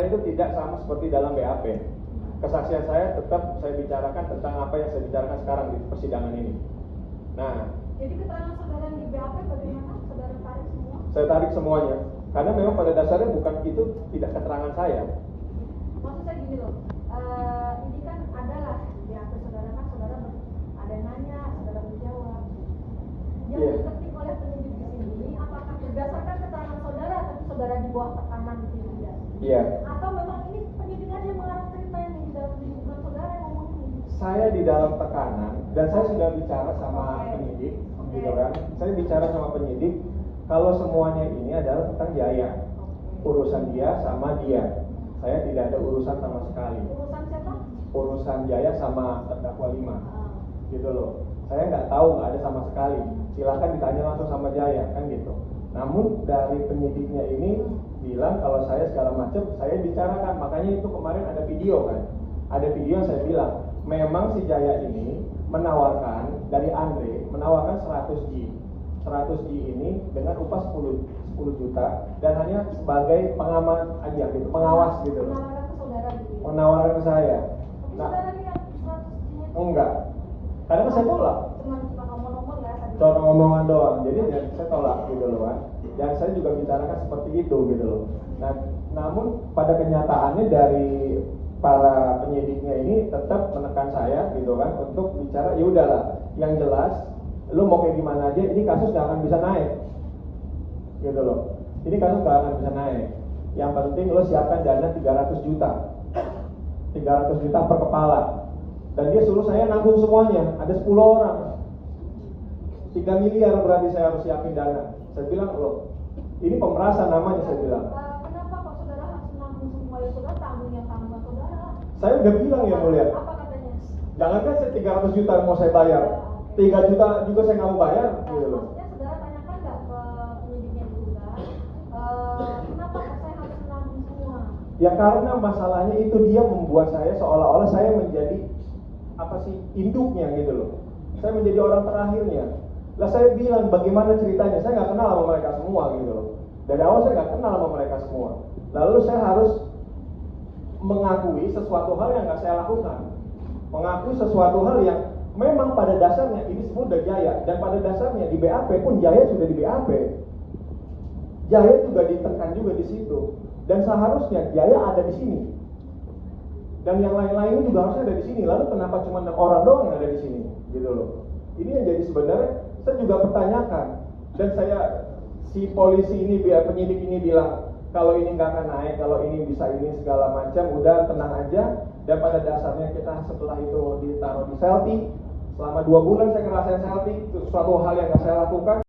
itu tidak sama seperti dalam BAP. Kesaksian saya tetap saya bicarakan tentang apa yang saya bicarakan sekarang di persidangan ini. Nah, jadi keterangan saudara di BAP bagaimana? Saudara tarik semua? saya tarik semuanya, karena memang pada dasarnya bukan itu, tidak keterangan saya. Maksud saya gini loh, ini kan adalah di BAP saudara kan saudara ada yang nanya, saudara menjawab. Yang diketik oleh penyidik di sini, apakah berdasarkan keterangan saudara, tapi saudara di bawah tekanan intimidasi? Iya. Atau memang ini penyidik aja yang mengarang cerita yang di dalam bukan saudara yang ngomong ini? Saya di dalam tekanan, dan saya sudah bicara sama penyidik, gitu kan. Saya bicara sama penyidik, kalau semuanya ini adalah tentang Jaya, urusan dia sama dia. Saya tidak ada urusan sama sekali. Urusan siapa? Urusan Jaya sama terdakwa 5, gitu loh. Saya nggak tahu, nggak ada sama sekali. Silahkan ditanya langsung sama Jaya, kan gitu. Namun dari penyidiknya ini bilang kalau saya segala macam, saya bicarakan. Makanya itu kemarin ada video kan. Ada video yang saya bilang, memang si Jaya ini menawarkan, dari Andre, menawarkan 100G. 100G ini dengan upah 10 juta dan hanya sebagai pengamat aja gitu, pengawas gitu. Menawarkan ke saudara gitu. Menawarkan ke saya. Tapi Nah, saudara lihat 100G-nya? enggak. Karena kan saya tolak. Cuma ngomong-ngomong ya tadi. Cuma ngomongan doang. Jadi ya, saya tolak gitu loh kan. Dan saya juga bicarakan seperti itu gitu loh. Nah, namun pada kenyataannya dari para penyidiknya ini tetap menekan saya gitu kan untuk bicara, ya udahlah, yang jelas lu mau kayak gimana aja, ini kasus gak akan bisa naik gitu loh. Ini kasus gak akan bisa naik. Yang penting lu siapkan dana 300 juta 300 juta per kepala. Dan dia suruh saya nanggung semuanya, ada 10 orang, 3 miliar berarti saya harus siapin dana. Saya bilang, loh, ini pemerasan namanya, saya bilang. Kenapa kok saudara harus menanggung semua ya? Saudara tanggung yang tanggung saudara. Saya udah bilang ya mulia. Apa katanya? Jangankan saya 300 juta mau saya bayar, 3 juta juga saya nggak mau bayar. Gitu loh. Maksudnya saudara tanyakan nggak ke penyidiknya juga, kenapa kok saya harus menanggung semua? Ya karena masalahnya itu dia membuat saya seolah-olah saya menjadi apa sih, induknya gitu loh. Saya menjadi orang terakhirnya. Lah saya bilang bagaimana ceritanya, saya nggak kenal sama mereka semua gitu loh. Dari awal saya nggak kenal sama mereka semua. Lalu saya harus mengakui sesuatu hal yang nggak saya lakukan. Mengakui sesuatu hal yang memang pada dasarnya ini semua udah Jaya. Dan pada dasarnya di BAP pun Jaya sudah di BAP. Jaya juga ditekan juga di situ. Dan seharusnya Jaya ada di sini. Dan yang lain-lain juga harusnya ada di sini. Lalu kenapa cuma 6 orang doang yang ada di sini? Gitu loh. Ini yang jadi sebenarnya saya juga pertanyakan. Dan saya, si polisi ini, penyidik ini bilang kalau ini nggak akan naik, kalau ini bisa ini segala macam, udah tenang aja. Dan pada dasarnya kita setelah itu ditaruh di Selti, selama 2 bulan saya ngerasain Selti, itu suatu hal yang nggak saya lakukan.